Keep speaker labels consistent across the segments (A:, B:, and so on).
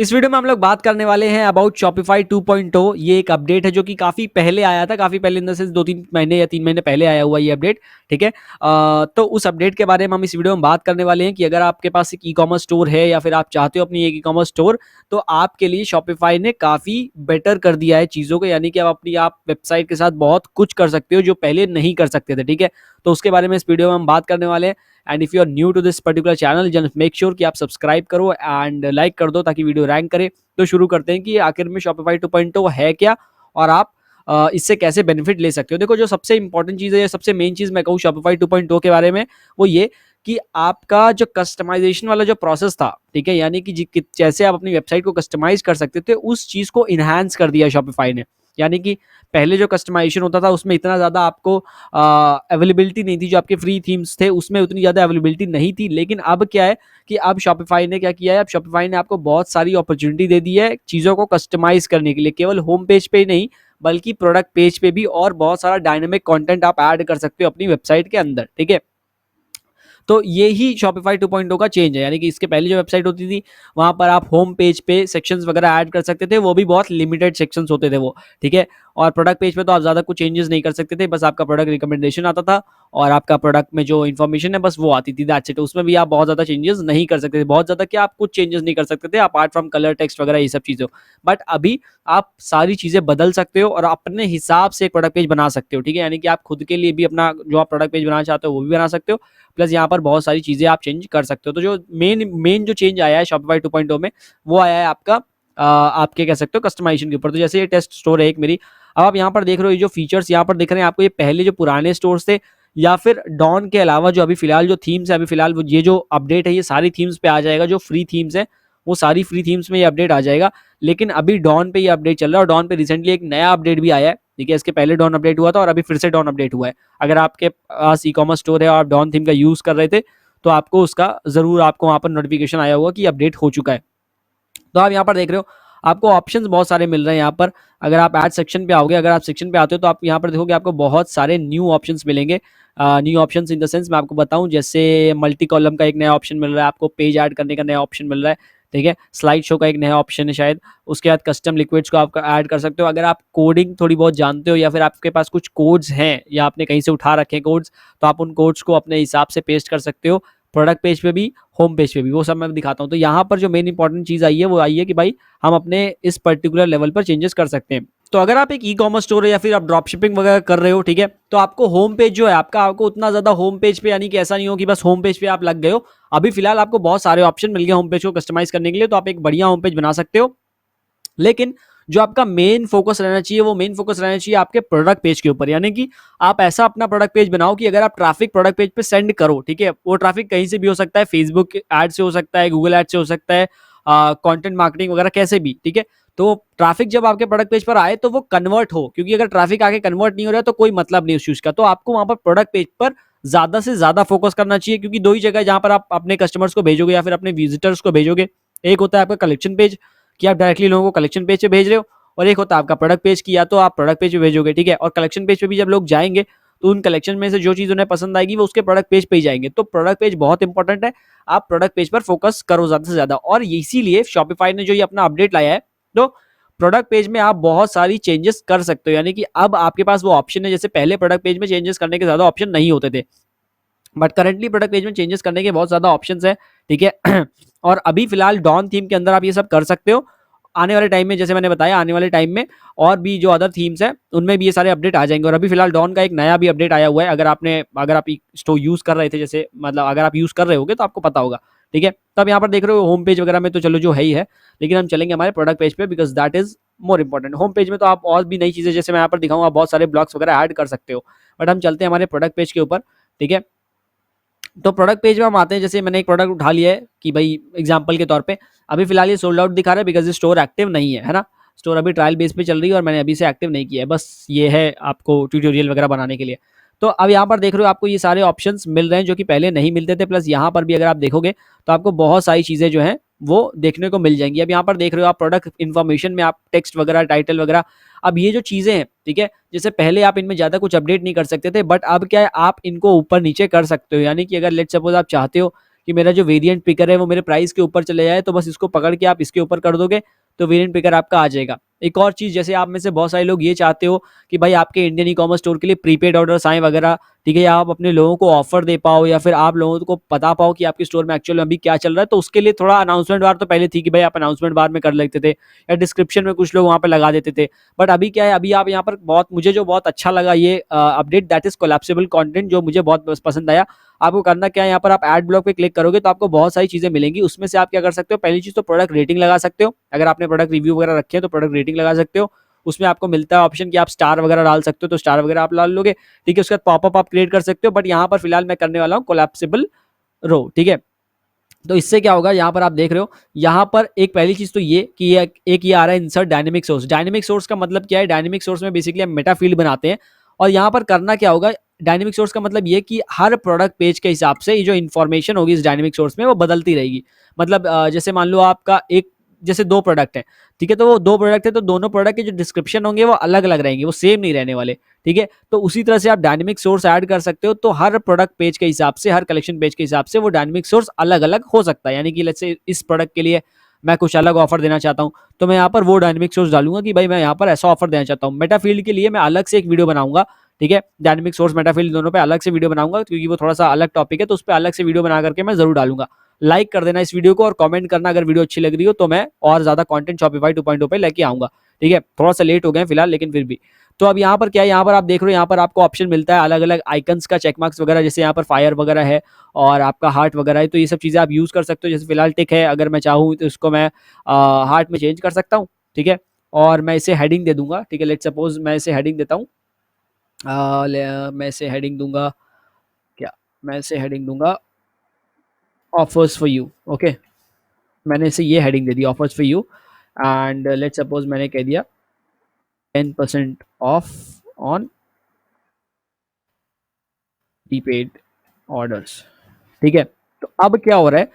A: इस वीडियो में हम लोग बात करने वाले हैं अबाउट शॉपिफाई 2.0। ये एक अपडेट है जो कि काफ़ी पहले आया था, काफ़ी पहले इन द सेंस 2-3 महीने या 3 महीने पहले आया हुआ ये अपडेट। ठीक है। तो उस अपडेट के बारे में हम इस वीडियो में बात करने वाले हैं कि अगर आपके पास एक ई कॉमर्स स्टोर है या फिर आप चाहते हो अपनी एक ई कॉमर्स स्टोर, तो आपके लिए शॉपिफाई ने काफ़ी बेटर कर दिया है चीज़ों को, यानी कि आप वेबसाइट के साथ बहुत कुछ कर सकते हो जो पहले नहीं कर सकते थे। ठीक है। तो उसके बारे में इस वीडियो में हम बात करने वाले हैं। And if you are new to this particular channel, just make sure कि आप सब्सक्राइब करो एंड लाइक कर दो ताकि वीडियो रैंक करे। तो शुरू करते हैं कि आखिर में शॉपिफाई 2.0 है क्या और आप इससे कैसे बेनिफिट ले सकते हो। देखो, जो सबसे इंपॉर्टेंट चीज़ है, सबसे मेन चीज़ मैं कहूँ शॉपिफाई 2.0 के बारे में, वो ये कि आपका जो कस्टमाइजेशन वाला जो प्रोसेस था, ठीक है, यानी कि जैसे आप अपनी वेबसाइट को कस्टमाइज कर सकते थे, उस चीज़ को इन्हांस कर दिया शॉपिफाई ने। यानी कि पहले जो कस्टमाइजेशन होता था उसमें इतना ज़्यादा आपको अवेलेबिलिटी नहीं थी, जो आपके फ्री थीम्स थे उसमें उतनी ज़्यादा अवेलेबिलिटी नहीं थी। लेकिन अब क्या है कि अब शॉपिफाई ने क्या किया है, अब शॉपिफाई ने आपको बहुत सारी अपॉर्चुनिटी दे दी है चीज़ों को कस्टमाइज करने के लिए, केवल होम पेज पे ही नहीं बल्कि प्रोडक्ट पेज पे भी, और बहुत सारा डायनामिक कंटेंट आप ऐड कर सकते हो अपनी वेबसाइट के अंदर। ठीक है। तो ये ही शॉपिफाई 2.0 का चेंज है, यानी कि इसके पहले जो वेबसाइट होती थी वहां पर आप होम पेज पे सेक्शंस वगैरह ऐड कर सकते थे, वो भी बहुत लिमिटेड सेक्शंस होते थे वो। ठीक है। और प्रोडक्ट पेज पे तो आप ज्यादा कुछ चेंजेस नहीं कर सकते थे, बस आपका प्रोडक्ट रिकमेंडेशन आता था और आपका प्रोडक्ट में जो इन्फॉर्मेशन है बस वो आती थी, दैट्स इट। उसमें भी आप बहुत ज्यादा चेंजेस नहीं कर सकते थे, बहुत ज्यादा क्या, आप कुछ चेंजेस नहीं कर सकते थे अपार्ट फ्रॉम कलर टेक्स्ट वगैरह ये सब चीजें। बट अभी आप सारी चीजें बदल सकते हो और अपने हिसाब से एक प्रोडक्ट पेज बना सकते हो। ठीक है। यानी कि आप खुद के लिए भी अपना जो आप प्रोडक्ट पेज बनाना चाहते हो वो भी बना सकते हो, प्लस यहाँ पर बहुत सारी चीजें आप चेंज कर सकते हो। तो जो मेन मेन जो चेंज आया है शॉपिफाई 2.0 में, वो आया है आपका आपके कह सकते हो कस्टमाइजेशन के ऊपर। तो जैसे ये टेस्ट स्टोर है एक मेरी, अब आप यहाँ पर देख रहे हो ये जो फीचर्स यहाँ पर दिख रहे हैं आपको, ये पहले जो पुराने स्टोर्स थे या फिर डॉन के अलावा जो अभी फिलहाल जो थीम्स है, अभी फिलहाल ये जो अपडेट है ये सारी थीम्स पे आ जाएगा। जो फ्री थीम्स है वो सारी फ्री थीम्स में ये अपडेट आ जाएगा। लेकिन अभी डॉन पे ये अपडेट चल रहा है और डॉन पे रिसेंटली एक नया अपडेट भी आया है। ठीक है। इसके पहले डॉन अपडेट हुआ था और अभी फिर से डॉन अपडेट हुआ है। अगर आपके पास ई कॉमर्स स्टोर है और आप डॉन थीम का यूज कर रहे थे तो आपको उसका जरूर आपको वहां पर नोटिफिकेशन आया होगा कि अपडेट हो चुका है। तो आप यहाँ पर देख रहे हो आपको ऑप्शंस बहुत सारे मिल रहे हैं यहाँ पर। अगर आप ऐड सेक्शन पे आओगे, अगर आप सेक्शन पे आते हो तो आप यहाँ पर देखोगे आपको बहुत सारे न्यू ऑप्शंस मिलेंगे। New options in the sense मैं आपको बताऊं, जैसे मल्टी कॉलम का एक नया ऑप्शन मिल रहा है आपको, पेज ऐड करने का नया ऑप्शन मिल रहा है। ठीक है। स्लाइड शो का एक नया ऑप्शन है शायद। उसके बाद कस्टम लिक्विड्स को आप ऐड कर सकते हो। अगर आप कोडिंग थोड़ी बहुत जानते हो या फिर आपके पास कुछ कोड्स हैं या आपने कहीं से उठा रखे हैं कोड्स, तो आप उन कोड्स को अपने हिसाब से पेस्ट कर सकते हो, प्रोडक्ट पेज पे भी, होम पेज पे भी। वो सब मैं दिखाता हूँ। तो यहाँ पर जो मेन इंपॉर्टेंट चीज़ आई है वो आई है कि भाई हम अपने इस पर्टिकुलर लेवल पर चेंजेस कर सकते हैं। तो अगर आप एक ई कॉमर्स स्टोर है या फिर आप ड्रॉप शिपिंग वगैरह कर रहे हो, ठीक है, तो आपको होम पेज जो है आपको उतना ज्यादा होम पेज पे, यानी कि ऐसा नहीं हो कि बस होम पेज पे आप लग गए हो। अभी फिलहाल आपको बहुत सारे ऑप्शन मिल गए होम पेज को कस्टमाइज करने के लिए, तो आप एक बढ़िया होम पेज बना सकते हो। लेकिन जो आपका मेन फोकस रहना चाहिए, वो मेन फोकस रहना चाहिए आपके प्रोडक्ट पेज के ऊपर। यानी कि आप ऐसा अपना प्रोडक्ट पेज बनाओ कि अगर आप ट्रैफिक प्रोडक्ट पेज पे सेंड करो, ठीक है, वो ट्रैफिक कहीं से भी हो सकता है, फेसबुक एड से हो सकता है, गूगल एड से हो सकता है, कंटेंट मार्केटिंग वगैरह कैसे भी। ठीक है। तो ट्रैफिक जब आपके प्रोडक्ट पेज पर आए तो वो कन्वर्ट हो, क्योंकि अगर ट्रैफिक आके कन्वर्ट नहीं हो रहा है तो कोई मतलब नहीं उस चीज का। तो आपको वहां पर प्रोडक्ट पेज पर ज्यादा से ज्यादा फोकस करना चाहिए, क्योंकि दो ही जगह जहां पर आप अपने कस्टमर्स को भेजोगे या फिर अपने विजिटर्स को भेजोगे। एक होता है आपका कलेक्शन पेज कि आप डायरेक्टली लोगों को कलेक्शन पेज पे भेज रहे हो, और एक होता है आपका प्रोडक्ट पेज की या तो आप प्रोडक्ट पेज पे भेजोगे। ठीक है। और कलेक्शन पेज पे भी जब लोग जाएंगे तो उन कलेक्शन में से जो चीज उन्हें पसंद आएगी वो उसके प्रोडक्ट पेज पे ही जाएंगे। तो प्रोडक्ट पेज बहुत इंपॉर्टेंट है, आप प्रोडक्ट पेज पर फोकस करो ज्यादा से ज्यादा। और इसीलिए शॉपिफाई ने जो ये अपना अपडेट लाया है, तो प्रोडक्ट पेज में आप बहुत सारी चेंजेस कर सकते हो। यानी कि अब आपके पास वो ऑप्शन है, जैसे पहले प्रोडक्ट पेज में चेंजेस करने के ज्यादा ऑप्शन नहीं होते थे, बट करंटली प्रोडक्ट पेज में चेंजेस करने के बहुत ज्यादा ऑप्शंस है। ठीक है। और अभी फिलहाल डॉन थीम के अंदर आप ये सब कर सकते हो। आने वाले टाइम में, जैसे मैंने बताया, आने वाले टाइम में और भी जो अदर थीम्स हैं उनमें भी ये सारे अपडेट आ जाएंगे। और अभी फिलहाल डॉन का एक नया भी अपडेट आया हुआ है। अगर आप स्टोर यूज कर रहे थे, जैसे मतलब अगर आप यूज कर रहे होगे तो आपको पता होगा। ठीक है। तब यहाँ पर देख रहे हो होम पेज वगैरह में तो चलो जो है ही है, लेकिन हम चलेंगे हमारे प्रोडक्ट पेज पे, because that is more important. Home page में तो आप और भी नई चीजें, जैसे मैं यहाँ पर दिखाऊंगा, आप बहुत सारे ब्लॉग्स वगैरह ऐड कर सकते हो, बट हम चलते हैं हमारे प्रोडक्ट पेज के ऊपर। ठीक है। तो प्रोडक्ट पेज में हम आते हैं। जैसे मैंने एक प्रोडक्ट उठा लिया है कि भाई एग्जांपल के तौर पे, अभी फिलहाल ये सोल्ड आउट दिखा रहा है बिकॉज ये स्टोर एक्टिव नहीं है ना। स्टोर अभी ट्रायल बेस पे चल रही है और मैंने अभी से एक्टिव नहीं किया है, बस ये है आपको ट्यूटोरियल वगैरह बनाने के लिए। तो अब यहाँ पर देख रहे हो आपको ये सारे ऑप्शंस मिल रहे हैं जो कि पहले नहीं मिलते थे। प्लस यहाँ पर भी अगर आप देखोगे तो आपको बहुत सारी चीजें जो हैं वो देखने को मिल जाएंगी। अब यहाँ पर देख रहे हो आप प्रोडक्ट इन्फॉर्मेशन में आप टेक्स्ट वगैरह, टाइटल वगैरह, अब ये जो चीजें हैं, ठीक है, जैसे पहले आप इनमें ज्यादा कुछ अपडेट नहीं कर सकते थे, बट अब क्या है, आप इनको ऊपर नीचे कर सकते हो। यानी कि अगर लेट सपोज आप चाहते हो कि मेरा जो वेरिएंट पिकर है वो मेरे प्राइस के ऊपर चले जाए, तो बस इसको पकड़ के आप इसके ऊपर कर दोगे तो वेरिएंट पिकर आपका आ जाएगा। एक और चीज़, जैसे आप में से बहुत सारे लोग ये चाहते हो कि भाई आपके इंडियन ई कॉमर्स स्टोर के लिए प्रीपेड ऑर्डर्स आए वगैरह, ठीक है, या आप अपने लोगों को ऑफर दे पाओ, या फिर आप लोगों को पता पाओ कि आपके स्टोर में एक्चुअल में अभी क्या चल रहा है, तो उसके लिए थोड़ा अनाउंसमेंट बार तो पहले थी कि भाई आप अनाउंसमेंट बार में कर लेते थे या डिस्क्रिप्शन में कुछ लोग वहाँ पे लगा देते थे। बट अभी क्या है, अभी आप यहाँ पर बहुत, मुझे जो बहुत अच्छा लगा ये update, that is collapsible content, जो मुझे बहुत पसंद आया। आपको करना क्या है, यहाँ पर आप एड ब्लॉक पे क्लिक करोगे तो आपको बहुत सारी चीजें मिलेंगी। उसमें से आप क्या कर सकते हो, पहली चीज तो प्रोडक्ट रेटिंग लगा सकते हो, अगर आपने प्रोडक्ट रिव्यू वगैरह रखे हैं तो प्रोडक्ट रेटिंग लगा सकते हो। उसमें आपको मिलता है ऑप्शन कि आप स्टार वगैरह डाल सकते हो, तो स्टार वगैरह आप डाल लोगे, ठीक है। उसके बाद पॉपअप आप क्रिएट कर सकते हो, बट यहाँ पर फिलहाल मैं करने वाला हूँ कोलैप्सिबल रो, ठीक है। तो इससे क्या होगा, यहाँ पर आप देख रहे हो, यहाँ पर एक पहली चीज तो ये कि एक ये आ रहा है insert dynamic source. Dynamic source का मतलब क्या है, डायनेमिक सोर्स में बेसिकली हम मेटा फील्ड बनाते हैं, और यहाँ पर करना क्या होगा, डायनेमिक सोर्स का मतलब ये कि हर प्रोडक्ट पेज के हिसाब से ये जो इन्फॉर्मेशन होगी इस डायनेमिक सोर्स में वो बदलती रहेगी। मतलब जैसे मान लो आपका एक, जैसे दो प्रोडक्ट है, ठीक है, तो वो दो प्रोडक्ट है तो दोनों प्रोडक्ट के जो डिस्क्रिप्शन होंगे वो अलग अलग रहेंगे, वो सेम नहीं रहने वाले, ठीक है। तो उसी तरह से आप डायनेमिक सोर्स ऐड कर सकते हो, तो हर प्रोडक्ट पेज के हिसाब से, हर कलेक्शन पेज के हिसाब से वो डायनेमिक सोर्स अलग अलग हो सकता है। यानी कि लेट्स से इस प्रोडक्ट के लिए मैं कुछ अलग ऑफर देना चाहता हूं, तो मैं यहाँ पर वो डायनेमिक सोर्स डालूंगा कि भाई मैं यहाँ पर ऐसा ऑफर देना चाहता हूँ। मेटाफील्ड के लिए मैं अलग से एक वीडियो बनाऊंगा, ठीक है, डायनेमिक सोर्स मेटाफील्ड दोनों पे अलग से वीडियो बनाऊंगा, क्योंकि वो थोड़ा सा अलग टॉपिक है, तो उस पर अलग से वीडियो बना करके मैं जरूर डालूंगा। लाइक कर देना इस वीडियो को और कमेंट करना अगर वीडियो अच्छी लग रही हो, तो मैं और ज्यादा कंटेंट शॉपिफाई 2.0 पे लेके आऊंगा, ठीक है। थोड़ा सा लेट हो गए फिलहाल, लेकिन फिर भी। तो अब यहाँ पर क्या है, यहाँ पर आप देख रहे हो, यहाँ पर आपको ऑप्शन मिलता है अलग अलग आइकन्स का, चेक मार्क्स वगैरह, जैसे यहाँ पर फायर वगैरह है और आपका हार्ट वगैरह है, तो ये सब चीजें आप यूज कर सकते हो। जैसे फिलहाल टिक है, अगर मैं चाहूँ तो इसको मैं हार्ट में चेंज कर सकता हूँ, ठीक है। और मैं इसे हेडिंग दे दूंगा, ठीक है। लेट सपोज मैं इसे हेडिंग देता हूँ, मैं इसे हेडिंग दूंगा, क्या, मैं इसे हेडिंग दूंगा ऑफर्स फॉर यू, ओके। मैंने इसे ये heading they the, offers for you, and let suppose मैंने कह दिया 10% ऑफ ऑन प्रीपेड ऑर्डर्स, ठीक है। तो अब क्या हो रहा है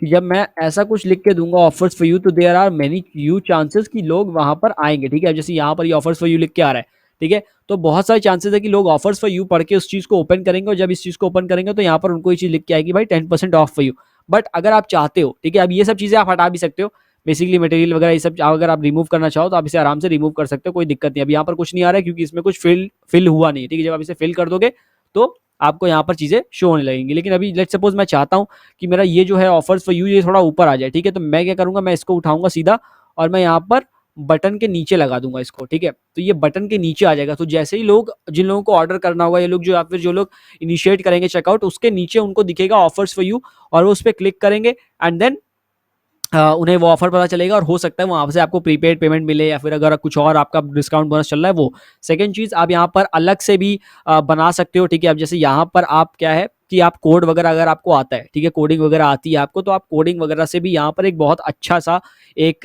A: कि जब मैं ऐसा कुछ लिख के दूंगा ऑफर्स फॉर यू, तो there are many you chances कि लोग वहां पर आएंगे, ठीक है। जैसे यहाँ पर ये ऑफर्स फॉर यू लिख के आ रहा है, ठीक है, तो बहुत सारे चांसेस है कि लोग ऑफर्स फॉर यू पढ़ के उस चीज को ओपन करेंगे, और जब इस चीज को ओपन करेंगे तो यहाँ पर उनको ये चीज लिख के आएगी भाई 10% ऑफ फॉर यू। बट अगर आप चाहते हो, ठीक है, अब ये सब चीजें आप हटा भी सकते हो, बेसिकली मटेरियल वगैरह ये सब अगर आप रिमूव करना चाहो तो आप इसे आराम से रिमूव कर सकते हो, कोई दिक्कत नहीं। अब यहाँ पर कुछ नहीं आ रहा है क्योंकि इसमें कुछ फिल हुआ नहीं, ठीक है। जब आप इसे फिल कर दोगे तो आपको यहाँ पर चीजें शो होने लगेंगी। लेकिन अभी लेट्स सपोज मैं चाहता हूँ कि मेरा ये जो है ऑफर्स फॉर यू ये थोड़ा ऊपर आ जाए, ठीक है, तो मैं क्या करूंगा, मैं इसको उठाऊंगा सीधा और मैं यहाँ पर बटन के नीचे लगा दूंगा इसको, ठीक है। तो ये बटन के नीचे आ जाएगा, तो जैसे ही लोग, जिन लोगों को ऑर्डर करना होगा, ये लोग जो, या फिर जो लोग इनिशिएट करेंगे चेकआउट, उसके नीचे उनको दिखेगा ऑफर्स फॉर यू, और वो उस पर क्लिक करेंगे एंड देन उन्हें वो ऑफर पता चलेगा, और हो सकता है वहां से आपको प्रीपेड पेमेंट मिले, या फिर अगर कुछ और आपका डिस्काउंट बोनस चल रहा है वो। सेकंड चीज, आप यहाँ पर अलग से भी बना सकते हो, ठीक है। अब जैसे यहाँ पर आप क्या है कि आप कोड वगैरह अगर आपको आता है, ठीक है, कोडिंग वगैरह आती है आपको, तो आप कोडिंग वगैरह से भी यहाँ पर एक बहुत अच्छा सा एक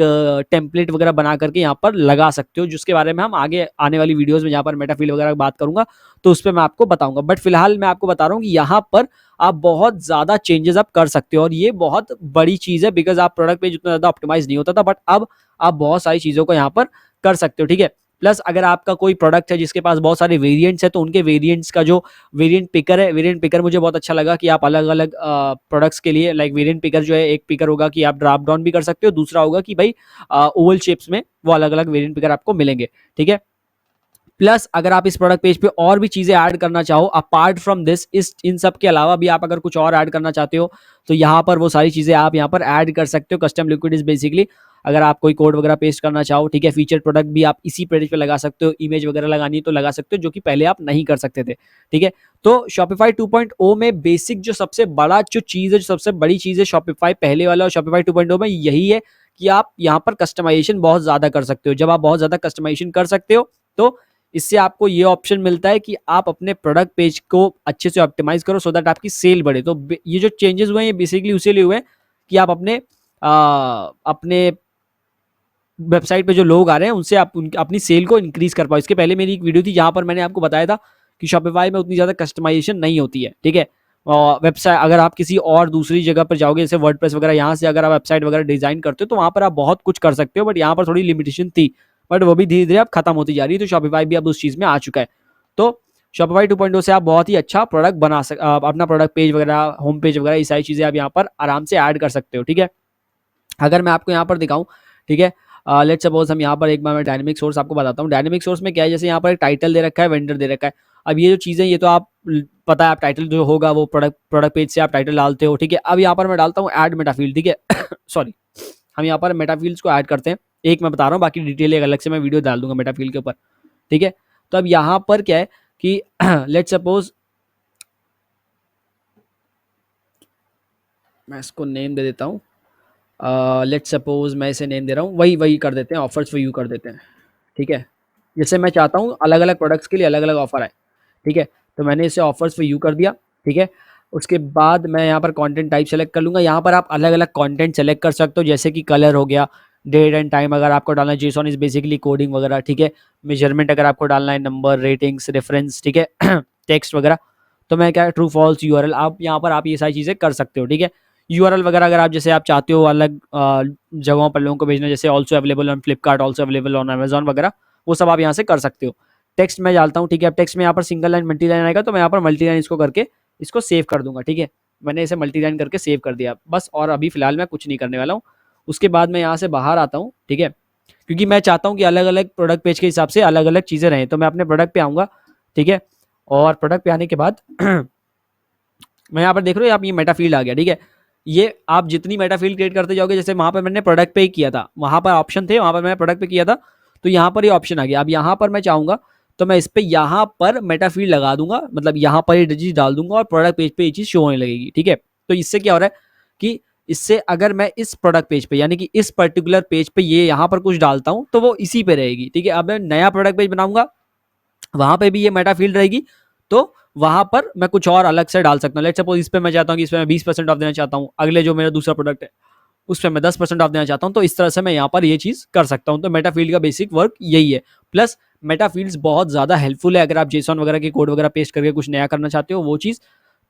A: टेम्पलेट वगैरह बना करके यहाँ पर लगा सकते हो, जिसके बारे में हम आगे आने वाली वीडियोस में, जहाँ पर मेटाफील्ड वगैरह की बात करूंगा तो उस पर मैं आपको बताऊंगा। बट फिलहाल मैं आपको बता रहा हूँ कि यहाँ पर आप बहुत ज्यादा चेंजेस आप कर सकते हो, और ये बहुत बड़ी चीज है, बिकॉज आप प्रोडक्ट पे जितना ज्यादा ऑप्टिमाइज नहीं होता था, बट अब आप बहुत सारी चीजों को यहाँ पर कर सकते हो, ठीक है। प्लस अगर आपका कोई प्रोडक्ट है जिसके पास बहुत सारे वेरिएंट्स है, तो उनके वेरिएंट्स का जो वेरिएंट पिकर है, वेरिएंट पिकर मुझे बहुत अच्छा लगा कि आप अलग अलग प्रोडक्ट्स के लिए, लाइक वेरिएंट पिकर जो है, एक पिकर होगा कि आप ड्रॉप डाउन भी कर सकते हो, दूसरा होगा कि भाई ओवल शेप्स में वो अलग अलग वेरिएंट पिकर आपको मिलेंगे, ठीक है। प्लस अगर आप इस प्रोडक्ट पेज पे और भी चीजें ऐड करना चाहो अपार्ट फ्रॉम दिस, इस इन सब के अलावा भी आप अगर कुछ और ऐड करना चाहते हो, तो यहाँ पर वो सारी चीजें आप यहाँ पर ऐड कर सकते हो। कस्टम लिक्विड इज बेसिकली, अगर आप कोई कोड वगैरह पेस्ट करना चाहो, ठीक है, फीचर प्रोडक्ट भी आप इसी पेज पे लगा सकते हो, इमेज वगैरह लगानी है तो लगा सकते हो, जो कि पहले आप नहीं कर सकते थे, ठीक है। तो शॉपिफाई 2.0 में बेसिक जो सबसे बड़ा जो चीज है, जो सबसे बड़ी चीज है शॉपिफाई पहले वाला और शॉपिफाई 2.0 में, यही है कि आप यहाँ पर कस्टमाइजेशन बहुत ज्यादा कर सकते हो। जब आप बहुत ज्यादा कस्टमाइजेशन कर सकते हो, तो इससे आपको ये ऑप्शन मिलता है कि आप अपने प्रोडक्ट पेज को अच्छे से ऑप्टिमाइज करो, सो दैट आपकी सेल बढ़े। तो ये जो चेंजेस हुए हैं ये बेसिकली उसी लिए हुए हैं कि आप अपने वेबसाइट पे जो लोग आ रहे हैं उनसे आप अपनी सेल को इंक्रीज कर पाओ। इसके पहले मेरी एक वीडियो थी जहां पर मैंने आपको बताया था कि शॉपिफाई में उतनी ज्यादा कस्टमाइजेशन नहीं होती है, ठीक है। और वेबसाइट अगर आप किसी और दूसरी जगह पर जाओगे, जैसे वर्डप्रेस वगैरह, यहाँ से अगर आप वेबसाइट वगैरह डिजाइन करते हो तो वहां पर आप बहुत कुछ कर सकते हो, बट यहाँ पर थोड़ी लिमिटेशन थी, बट वो भी धीरे धीरे अब खत्म होती जा रही है। तो शॉपिफाई भी अब उस चीज में आ चुका है। तो Shopify 2.0 से आप बहुत ही अच्छा प्रोडक्ट अपना प्रोडक्ट पेज वगैरह, होम पेज वगैरह, ये सारी चीज़ें आप यहाँ पर आराम से ऐड कर सकते हो, ठीक है। अगर मैं आपको यहाँ पर दिखाऊँ, ठीक है, लेट्स सपोज हम यहाँ पर एक बार मैं डायनेमिक सोर्स आपको बताता हूँ। डायनेमिक सोर्स में क्या है, जैसे यहाँ पर एक टाइटल दे रखा है, वेंडर दे रखा है। अब ये जो चीज़ें, ये तो आप पता है, आप टाइटल जो होगा वो प्रोडक्ट पेज से आप टाइटल डालते हो, ठीक है। अब यहाँ पर मैं डालता हूँ ऐड मेटाफील्ड, ठीक है। सॉरी, हम यहाँ पर मेटाफील्ड्स को ऐड करते हैं। एक मैं बता रहा हूँ, बाकी डिटेल एक अलग से मैं वीडियो डाल दूंगा मेटाफील्ड के ऊपर, ठीक है। तो अब यहाँ पर क्या है कि लेट्स सपोज मैं इसको नेम दे देता हूँ। लेट्स सपोज मैं इसे नेम दे रहा हूँ, वही कर देते हैं, ऑफर्स फॉर यू कर देते हैं, ठीक है। जैसे मैं चाहता हूँ अलग अलग प्रोडक्ट्स के लिए अलग अलग ऑफर आए, ठीक है। तो मैंने इसे ऑफर्स फॉर यू कर दिया, ठीक है। उसके बाद मैं यहाँ पर कंटेंट टाइप सेलेक्ट कर लूँगा। यहाँ पर आप अलग अलग कंटेंट सेलेक्ट कर सकते हो, जैसे कि कलर हो गया, डेट एंड टाइम अगर आपको डालना है, जेसॉन इज बेसिकली कोडिंग वगैरह, ठीक है। मेजरमेंट अगर आपको डालना है, नंबर, रेटिंग्स, रेफरेंस, ठीक है। टेक्स्ट वगैरह। तो मैं क्या, ट्रू फॉल्स, यूआरएल, आप यहाँ पर आप ये सारी चीज़ें कर सकते हो, ठीक है। यूआरएल वगैरह अगर आप जैसे आप चाहते हो अलग जगहों पर लोगों को भेजना, जैसे also available on Flipkart, also available on Amazon वगैरह, वो सब आप यहाँ से कर सकते हो। टेक्स्ट में डालता हूँ, ठीक है। अब टेक्स्ट में यहाँ पर सिंगल लाइन, मल्टी लाइन आएगा, तो मैं यहाँ पर मल्टी लाइन इसको करके इसको सेव कर दूंगा, ठीक है। मैंने इसे मल्टी लाइन करके सेव कर दिया बस, और अभी फिलहाल मैं कुछ नहीं करने वाला हूँ। उसके बाद मैं यहाँ से बाहर आता हूँ, ठीक है, क्योंकि मैं चाहता हूँ कि अलग अलग प्रोडक्ट पेज के हिसाब से अलग अलग चीज़ें रहें। तो मैं अपने प्रोडक्ट पे आऊँगा, ठीक है। और प्रोडक्ट पे आने के बाद मैं यहाँ पर देख रहे हो, आप ये मेटा फील्ड आ गया, ठीक है। ये आप जितनी मेटा फील्ड क्रिएट करते जाओगे, जैसे वहाँ पर मैंने प्रोडक्ट पे ही किया था, वहाँ पर ऑप्शन थे, वहाँ पर मैंने प्रोडक्ट पे किया था, तो यहाँ पर ये ऑप्शन आ गया। अब यहाँ पर मैं चाहूँगा तो मैं इस पर यहाँ पर मेटा फील्ड लगा दूंगा, मतलब यहाँ पर ये चीज़ डाल दूंगा और प्रोडक्ट पेज पे ये चीज़ शो होने लगेगी, ठीक है। तो इससे क्या हो रहा है कि इससे अगर मैं इस प्रोडक्ट पेज पे, यानी कि इस पर्टिकुलर पेज पे ये यहाँ पर कुछ डालता हूँ, तो वो इसी पे रहेगी, ठीक है। अब मैं नया प्रोडक्ट पेज बनाऊंगा, वहां पे भी ये मेटा फील्ड रहेगी, तो वहां पर मैं कुछ और अलग से डाल सकता हूँ। लेट्स सपोज इस पे मैं चाहता हूँ कि इस पे मैं 20% ऑफ देना चाहता हूँ, अगले जो मेरा दूसरा प्रोडक्ट है उस पर मैं 10% ऑफ देना चाहता हूँ, तो इस तरह से मैं यहाँ पर ये चीज़ कर सकता हूँ। तो मेटा फील्ड का बेसिक वर्क यही है। प्लस मेटा फील्ड्स बहुत ज़्यादा हेल्पफुल है, अगर आप जेसॉन वगैरह के कोड वगैरह पेस्ट करके कुछ नया करना चाहते हो वो चीज़,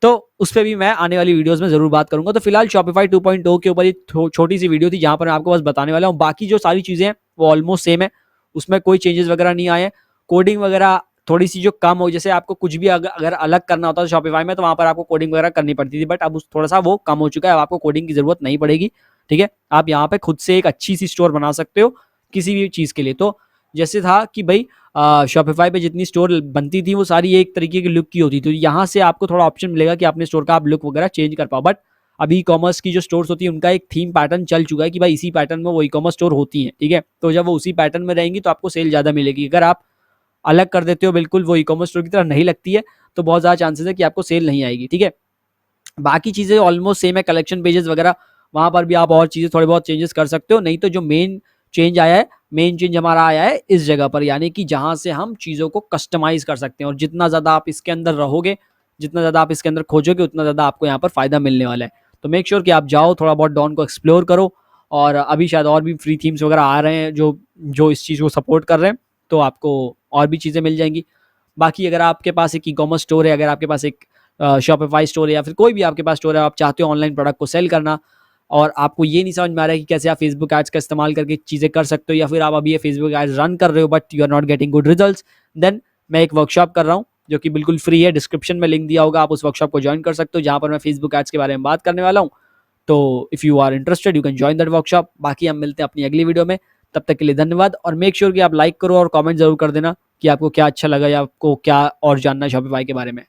A: तो उस पर भी मैं आने वाली वीडियोस में जरूर बात करूंगा। तो फिलहाल शॉपिफाई 2.0 के ऊपर ये छोटी सी वीडियो थी, जहां पर मैं आपको बस बताने वाला हूँ। बाकी जो सारी चीज़ें हैं वो ऑलमोस्ट सेम है, उसमें कोई चेंजेस वगैरह नहीं आए हैं। कोडिंग वगैरह थोड़ी सी जो कम हो, जैसे आपको कुछ भी अगर अलग करना होता था शॉपिफाई में, तो वहां पर आपको कोडिंग वगैरह करनी पड़ती थी, बट अब थोड़ा सा वो कम हो चुका है, अब आपको कोडिंग की जरूरत नहीं पड़ेगी, ठीक है। आप यहाँ पे खुद से एक अच्छी सी स्टोर बना सकते हो किसी भी चीज़ के लिए। तो जैसे था कि भाई शॉपिफाई पे जितनी स्टोर बनती थी वो सारी एक तरीके की लुक की होती थी, तो यहाँ से आपको थोड़ा ऑप्शन मिलेगा कि अपने स्टोर का आप लुक वगैरह चेंज कर पाओ। बट अभी ई कॉमर्स की जो स्टोर्स होती है उनका एक थीम पैटर्न चल चुका है कि भाई इसी पैटर्न में वो ई कॉमर्स स्टोर होती है, ठीक है। तो जब वो उसी पैटर्न में रहेंगी तो आपको सेल ज़्यादा मिलेगी। अगर आप अलग कर देते हो, बिल्कुल वो ई कॉमर्स स्टोर की तरह नहीं लगती है, तो बहुत ज़्यादा चांसेस है कि आपको सेल नहीं आएगी, ठीक है। बाकी चीज़ें ऑलमोस्ट सेम है, कलेक्शन पेजेस वगैरह वहाँ पर भी आप और चीज़ें थोड़े बहुत चेंजेस कर सकते हो। नहीं तो जो मेन चेंज आया है, मेन चेंज हमारा आया है इस जगह पर, यानी कि जहाँ से हम चीज़ों को कस्टमाइज़ कर सकते हैं। और जितना ज़्यादा आप इसके अंदर रहोगे, जितना ज़्यादा आप इसके अंदर खोजोगे, उतना ज़्यादा आपको यहाँ पर फ़ायदा मिलने वाला है। तो मेक श्योर कि आप जाओ, थोड़ा बहुत डॉन को एक्सप्लोर करो। और अभी शायद और भी फ्री थीम्स वगैरह आ रहे हैं जो जो इस चीज़ को सपोर्ट कर रहे हैं, तो आपको और भी चीज़ें मिल जाएंगी। बाकी अगर आपके पास एक ई कॉमर्स स्टोर है, अगर आपके पास एक शॉपिफाई स्टोर है, या फिर कोई भी आपके पास स्टोर है, आप चाहते हो ऑनलाइन प्रोडक्ट को सेल करना, और आपको ये नहीं समझ में आ रहा है कि कैसे आप फेसबुक एड्स का इस्तेमाल करके चीज़ें कर सकते हो, या फिर आप अभी ये फेसबुक एड्स रन कर रहे हो but you are not getting good results, then मैं एक वर्कशॉप कर रहा हूँ जो कि बिल्कुल फ्री है। डिस्क्रिप्शन में लिंक दिया होगा, आप उस वर्कशॉप को ज्वाइन कर सकते हो, जहाँ पर मैं फेसबुक एड्स के बारे में बात करने वाला हूँ। तो if you are interested you can join that workshop. बाकी हम मिलते हैं अपनी अगली वीडियो में, तब तक के लिए धन्यवाद। और मेक श्योर कि आप लाइक करो और कमेंट जरूर कर देना कि आपको क्या अच्छा लगा या आपको क्या और जानना है शॉपिफाई के बारे में।